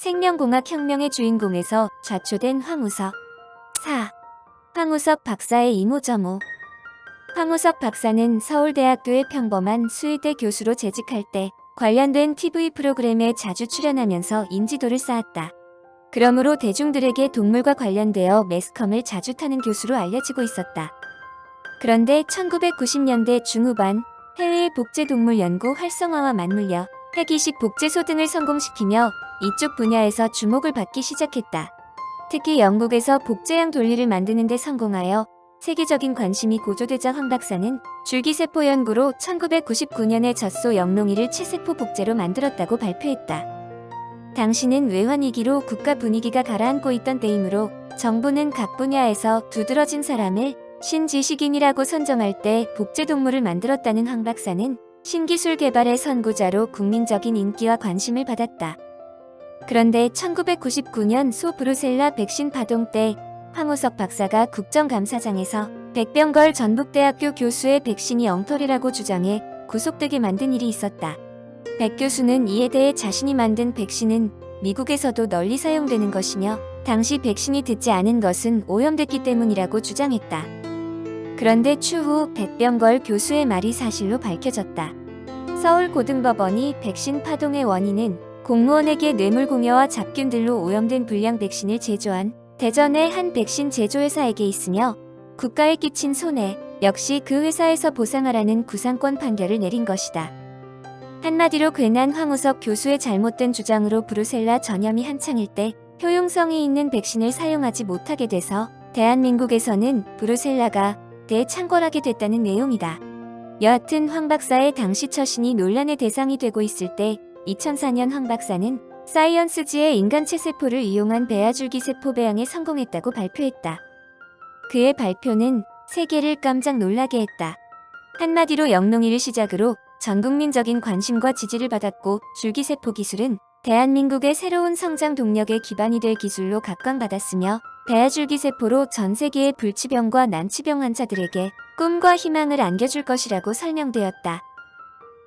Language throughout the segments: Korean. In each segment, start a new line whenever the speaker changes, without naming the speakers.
생명공학 혁명의 주인공에서 좌초된 황우석. 4. 황우석 박사의 이모저모. 황우석 박사는 서울대학교의 평범한 수의대 교수로 재직할 때 관련된 TV 프로그램에 자주 출연하면서 인지도를 쌓았다. 그러므로 대중들에게 동물과 관련되어 매스컴을 자주 타는 교수로 알려지고 있었다. 그런데 1990년대 중후반 해외의 복제동물 연구 활성화와 맞물려 핵이식 복제소 등을 성공시키며 이쪽 분야에서 주목을 받기 시작했다. 특히 영국에서 복제형 돌리를 만드는 데 성공하여 세계적인 관심이 고조되자 황 박사는 줄기세포 연구로 1999년에 젖소 영롱이를 체세포 복제로 만들었다고 발표했다. 당시는 외환위기로 국가 분위기가 가라앉고 있던 때이므로 정부는 각 분야에서 두드러진 사람을 신지식인이라고 선정할 때 복제동물을 만들었다는 황 박사는 신기술 개발의 선구자로 국민적인 인기와 관심을 받았다. 그런데 1999년 소 브루셀라 백신 파동 때 황우석 박사가 국정감사장에서 백병걸 전북대학교 교수의 백신이 엉터리라고 주장해 구속되게 만든 일이 있었다. 백 교수는 이에 대해 자신이 만든 백신은 미국에서도 널리 사용되는 것이며 당시 백신이 듣지 않은 것은 오염됐기 때문이라고 주장했다. 그런데 추후 백병걸 교수의 말이 사실로 밝혀졌다. 서울고등법원이 백신 파동의 원인은 공무원에게 뇌물공여와 잡균들로 오염된 불량 백신을 제조한 대전의 한 백신 제조회사에게 있으며 국가에 끼친 손해 역시 그 회사에서 보상하라는 구상권 판결을 내린 것이다. 한마디로 괜한 황우석 교수의 잘못된 주장으로 브루셀라 전염이 한창일 때 효용성이 있는 백신을 사용하지 못하게 돼서 대한민국에서는 브루셀라가 대창궐하게 됐다는 내용이다. 여하튼 황 박사의 당시 처신이 논란의 대상이 되고 있을 때 2004년 황 박사는 사이언스지의 인간체 세포를 이용한 배아줄기세포 배양에 성공했다고 발표했다. 그의 발표는 세계를 깜짝 놀라게 했다. 한마디로 영롱이를 시작으로 전국민적인 관심과 지지를 받았고 줄기세포 기술은 대한민국의 새로운 성장 동력의 기반이 될 기술로 각광받았으며 배아줄기세포로 전 세계의 불치병과 난치병 환자들에게 꿈과 희망을 안겨줄 것이라고 설명되었다.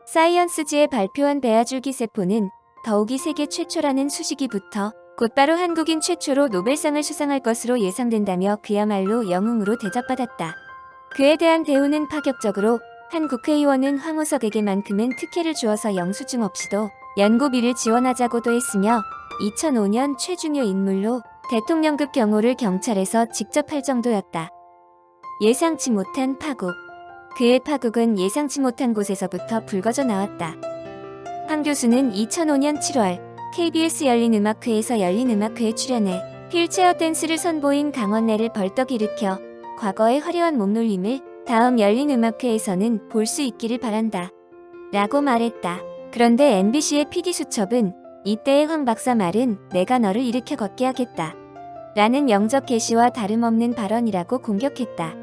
사이언스지에 발표한 배아줄기세포는 더욱이 세계 최초라는 수식이부터 곧바로 한국인 최초로 노벨상을 수상할 것으로 예상된다며 그야말로 영웅으로 대접받았다. 그에 대한 대우는 파격적으로 한 국회의원은 황우석에게만큼은 특혜를 주어서 영수증 없이도 연구비를 지원하자고도 했으며 2005년 최중요 인물로 대통령급 경호를 경찰에서 직접 할 정도였다. 예상치 못한 파국. 그의 파국은 예상치 못한 곳에서부터 불거져 나왔다. 황 교수는 2005년 7월 KBS 열린음악회에서 열린음악회에 출연해 휠체어 댄스를 선보인 강원래를 벌떡 일으켜 과거의 화려한 몸놀림을 다음 열린음악회에서는 볼 수 있기를 바란다. 라고 말했다. 그런데 MBC의 PD수첩은 이때의 황 박사 말은 내가 너를 일으켜 걷게 하겠다. 라는 명적 계시와 다름없는 발언이라고 공격했다.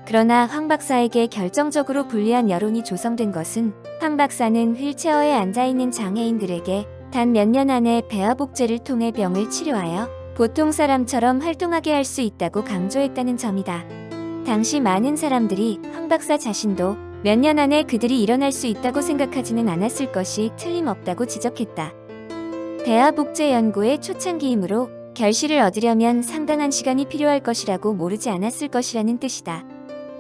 그러나 황 박사에게 결정적으로 불리한 여론이 조성된 것은 황 박사는 휠체어에 앉아있는 장애인들에게 단 몇 년 안에 배아복제를 통해 병을 치료하여 보통 사람처럼 활동하게 할 수 있다고 강조했다는 점이다. 당시 많은 사람들이 황 박사 자신도 몇 년 안에 그들이 일어날 수 있다고 생각하지는 않았을 것이 틀림없다고 지적했다. 배아복제 연구의 초창기이므로 결실을 얻으려면 상당한 시간이 필요할 것이라고 모르지 않았을 것이라는 뜻이다.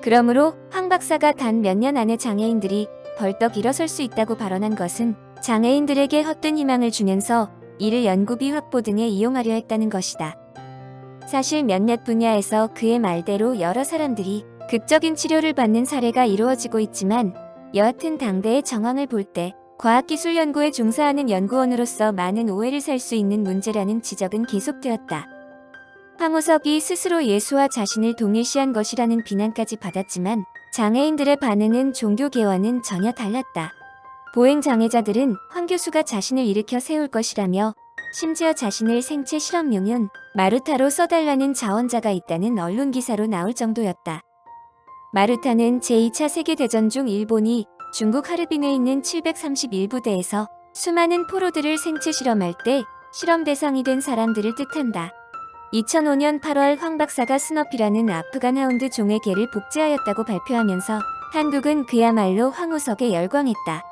그러므로 황 박사가 단 몇 년 안에 장애인들이 벌떡 일어설 수 있다고 발언한 것은 장애인들에게 헛된 희망을 주면서 이를 연구비 확보 등에 이용하려 했다는 것이다. 사실 몇몇 분야에서 그의 말대로 여러 사람들이 극적인 치료를 받는 사례가 이루어지고 있지만 여하튼 당대의 정황을 볼 때 과학기술 연구에 종사하는 연구원으로서 많은 오해를 살 수 있는 문제라는 지적은 계속되었다. 황우석이 스스로 예수와 자신을 동일시한 것이라는 비난까지 받았지만 장애인들의 반응은 종교계와는 전혀 달랐다. 보행장애자들은 황 교수가 자신을 일으켜 세울 것이라며 심지어 자신을 생체 실험용은 마루타로 써달라는 자원자가 있다는 언론 기사로 나올 정도였다. 마루타는 제2차 세계대전 중 일본이 중국 하르빈에 있는 731부대에서 수많은 포로들을 생체 실험할 때 실험 대상이 된 사람들을 뜻한다. 2005년 8월 황 박사가 스너피라는 아프간 하운드 종의 개를 복제하였다고 발표하면서 한국은 그야말로 황우석에 열광했다.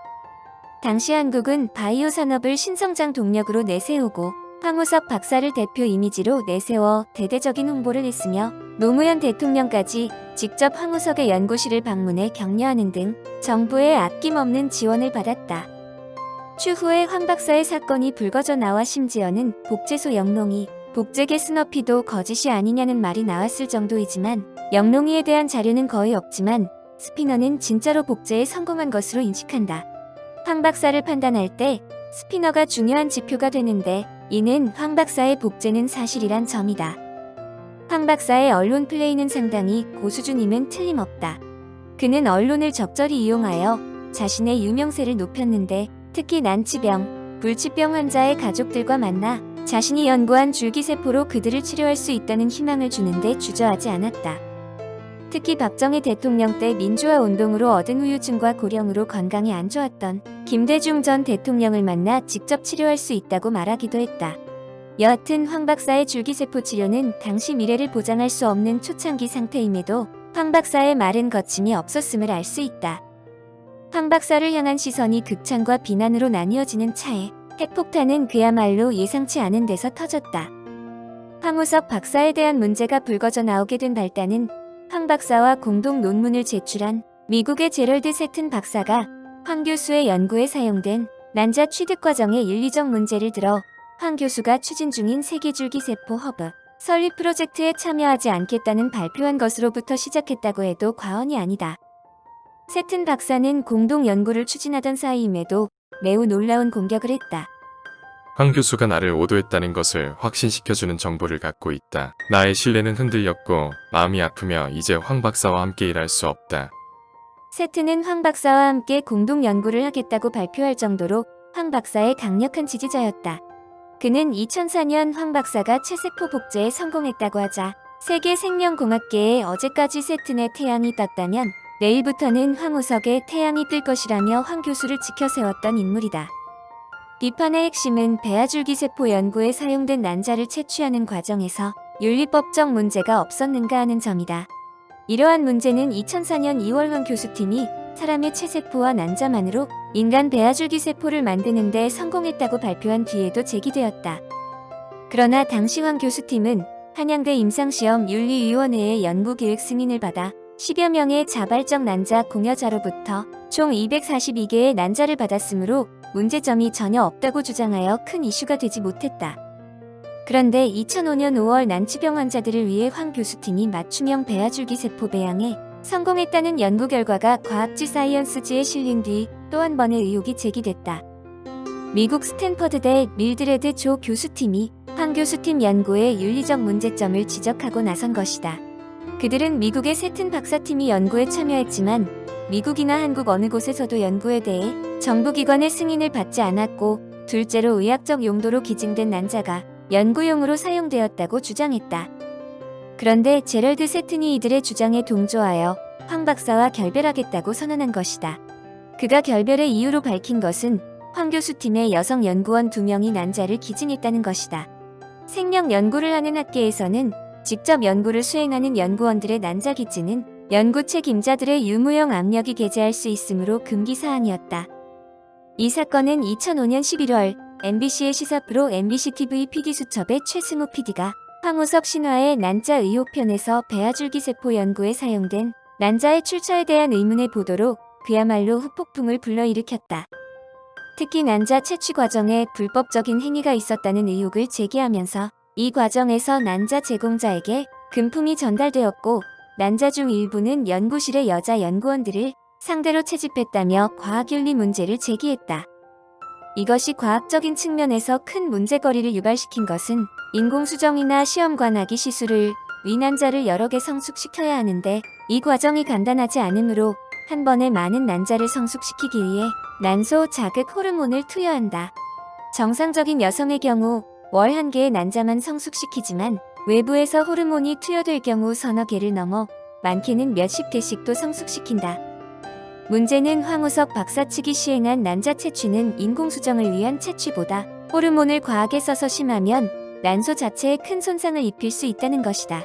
당시 한국은 바이오 산업을 신성장 동력으로 내세우고 황우석 박사를 대표 이미지로 내세워 대대적인 홍보를 했으며 노무현 대통령까지 직접 황우석의 연구실을 방문해 격려하는 등 정부의 아낌없는 지원을 받았다. 추후에 황 박사의 사건이 불거져 나와 심지어는 복제소 영롱이, 복제계 스너피도 거짓이 아니냐는 말이 나왔을 정도이지만 영롱이에 대한 자료는 거의 없지만 스피너는 진짜로 복제에 성공한 것으로 인식한다. 황 박사를 판단할 때 스피너가 중요한 지표가 되는데 이는 황 박사의 복제는 사실이란 점이다. 황 박사의 언론 플레이는 상당히 고수준임은 틀림없다. 그는 언론을 적절히 이용하여 자신의 유명세를 높였는데 특히 난치병, 불치병 환자의 가족들과 만나 자신이 연구한 줄기세포로 그들을 치료할 수 있다는 희망을 주는데 주저하지 않았다. 특히 박정희 대통령 때 민주화 운동으로 얻은 후유증과 고령으로 건강이 안 좋았던 김대중 전 대통령을 만나 직접 치료할 수 있다고 말하기도 했다. 여하튼 황 박사의 줄기세포 치료는 당시 미래를 보장할 수 없는 초창기 상태임에도 황 박사의 말은 거침이 없었음을 알 수 있다. 황 박사를 향한 시선이 극찬과 비난으로 나뉘어지는 차에 핵폭탄은 그야말로 예상치 않은 데서 터졌다. 황우석 박사에 대한 문제가 불거져 나오게 된 발단은 황 박사와 공동 논문을 제출한 미국의 제럴드 세튼 박사가 황 교수의 연구에 사용된 난자 취득 과정의 윤리적 문제를 들어 황 교수가 추진 중인 세계줄기세포 허브 설립 프로젝트에 참여하지 않겠다는 발표한 것으로부터 시작했다고 해도 과언이 아니다. 세튼 박사는 공동 연구를 추진하던 사이임에도 매우 놀라운 공격을 했다.
황 교수가 나를 오도했다는 것을 확신시켜주는 정보를 갖고 있다. 나의 신뢰는 흔들렸고 마음이 아프며 이제 황 박사와 함께 일할 수 없다.
세튼은 황 박사와 함께 공동 연구를 하겠다고 발표할 정도로 황 박사의 강력한 지지자였다. 그는 2004년 황 박사가 체세포 복제에 성공했다고 하자 세계 생명공학계에 어제까지 세튼의 태양이 떴다면 내일부터는 황우석의 태양이 뜰 것이라며 황 교수를 지켜세웠던 인물이다. 비판의 핵심은 배아줄기세포 연구에 사용된 난자를 채취하는 과정에서 윤리법적 문제가 없었는가 하는 점이다. 이러한 문제는 2004년 2월 황 교수팀이 사람의 체세포와 난자만으로 인간 배아줄기세포를 만드는 데 성공했다고 발표한 뒤에도 제기되었다. 그러나 당시 황 교수팀은 한양대 임상시험 윤리위원회의 연구계획 승인을 받아 10여 명의 자발적 난자 공여자로부터 총 242개의 난자를 받았으므로 문제점이 전혀 없다고 주장하여 큰 이슈가 되지 못했다. 그런데 2005년 5월 난치병 환자들을 위해 황 교수팀이 맞춤형 배아줄기세포 배양에 성공했다는 연구 결과가 과학지 사이언스지에 실린 뒤 또 한 번의 의혹이 제기됐다. 미국 스탠퍼드대 밀드레드 조 교수팀이 황 교수팀 연구의 윤리적 문제점을 지적하고 나선 것이다. 그들은 미국의 세튼 박사팀이 연구에 참여했지만 미국이나 한국 어느 곳에서도 연구에 대해 정부기관의 승인을 받지 않았고 둘째로 의학적 용도로 기증된 난자가 연구용으로 사용되었다고 주장했다. 그런데 제럴드 세튼이 이들의 주장에 동조하여 황 박사와 결별하겠다고 선언한 것이다. 그가 결별의 이유로 밝힌 것은 황 교수팀의 여성 연구원 2명이 난자를 기증했다는 것이다. 생명 연구를 하는 학계에서는 직접 연구를 수행하는 연구원들의 난자 기증은 연구 책임자들의 유무형 압력이 게재할 수 있으므로 금기사항이었다. 이 사건은 2005년 11월 MBC의 시사 프로 MBC TV PD수첩의 최승우 PD가 황우석 신화의 난자 의혹편에서 배아줄기세포 연구에 사용된 난자의 출처에 대한 의문의 보도로 그야말로 후폭풍을 불러일으켰다. 특히 난자 채취 과정에 불법적인 행위가 있었다는 의혹을 제기하면서 이 과정에서 난자 제공자에게 금품이 전달되었고 난자 중 일부는 연구실의 여자 연구원들을 상대로 채집했다며 과학윤리 문제를 제기했다. 이것이 과학적인 측면에서 큰 문제거리를 유발시킨 것은 인공수정이나 시험관하기 시술을 위난자를 여러 개 성숙시켜야 하는데 이 과정이 간단하지 않으므로 한 번에 많은 난자를 성숙시키기 위해 난소 자극 호르몬을 투여한다. 정상적인 여성의 경우 월 1개의 난자만 성숙시키지만 외부에서 호르몬이 투여될 경우 서너 개를 넘어 많게는 몇십 개씩도 성숙시킨다. 문제는 황우석 박사 측이 시행한 난자 채취는 인공수정을 위한 채취보다 호르몬을 과하게 써서 심하면 난소 자체에 큰 손상을 입힐 수 있다는 것이다.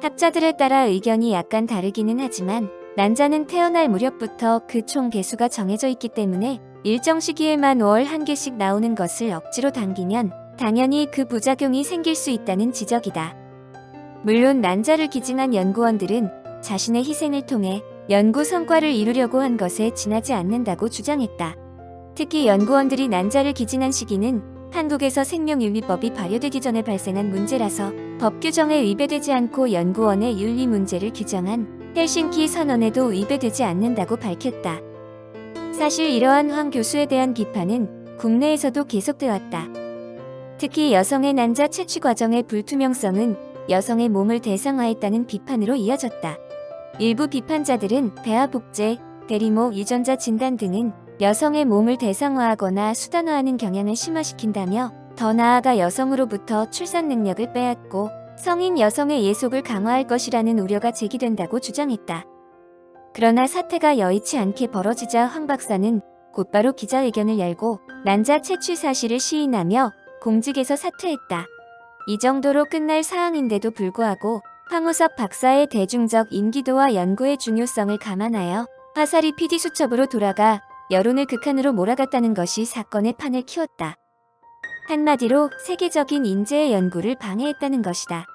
학자들에 따라 의견이 약간 다르기는 하지만 난자는 태어날 무렵부터 그 총 개수가 정해져 있기 때문에 일정 시기에만 월 1개씩 나오는 것을 억지로 당기면 당연히 그 부작용이 생길 수 있다는 지적이다. 물론 난자를 기증한 연구원들은 자신의 희생을 통해 연구 성과를 이루려고 한 것에 지나지 않는다고 주장했다. 특히 연구원들이 난자를 기증한 시기는 한국에서 생명윤리법이 발효되기 전에 발생한 문제라서 법 규정에 위배되지 않고 연구원의 윤리 문제를 규정한 헬싱키 선언에도 위배되지 않는다고 밝혔다. 사실 이러한 황 교수에 대한 비판은 국내에서도 계속되었다. 특히 여성의 난자 채취 과정의 불투명성은 여성의 몸을 대상화했다는 비판으로 이어졌다. 일부 비판자들은 배아 복제, 대리모 유전자 진단 등은 여성의 몸을 대상화하거나 수단화하는 경향을 심화시킨다며 더 나아가 여성으로부터 출산 능력을 빼앗고 성인 여성의 예속을 강화할 것이라는 우려가 제기된다고 주장했다. 그러나 사태가 여의치 않게 벌어지자 황 박사는 곧바로 기자회견을 열고 난자 채취 사실을 시인하며 공직에서 사퇴했다. 이 정도로 끝날 사항인데도 불구하고 황우석 박사의 대중적 인기도와 연구의 중요성을 감안하여 화살이 PD수첩으로 돌아가 여론을 극한으로 몰아갔다는 것이 사건의 판을 키웠다. 한마디로 세계적인 인재의 연구를 방해했다는 것이다.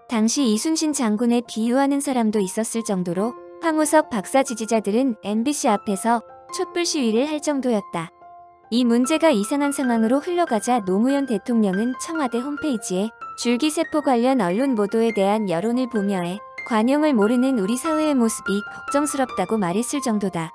당시 이순신 장군에 비유하는 사람도 있었을 정도로 황우석 박사 지지자들은 MBC 앞에서 촛불 시위를 할 정도였다. 이 문제가 이상한 상황으로 흘러가자 노무현 대통령은 청와대 홈페이지에 줄기세포 관련 언론 보도에 대한 여론을 보며해 관용을 모르는 우리 사회의 모습이 걱정스럽다고 말했을 정도다.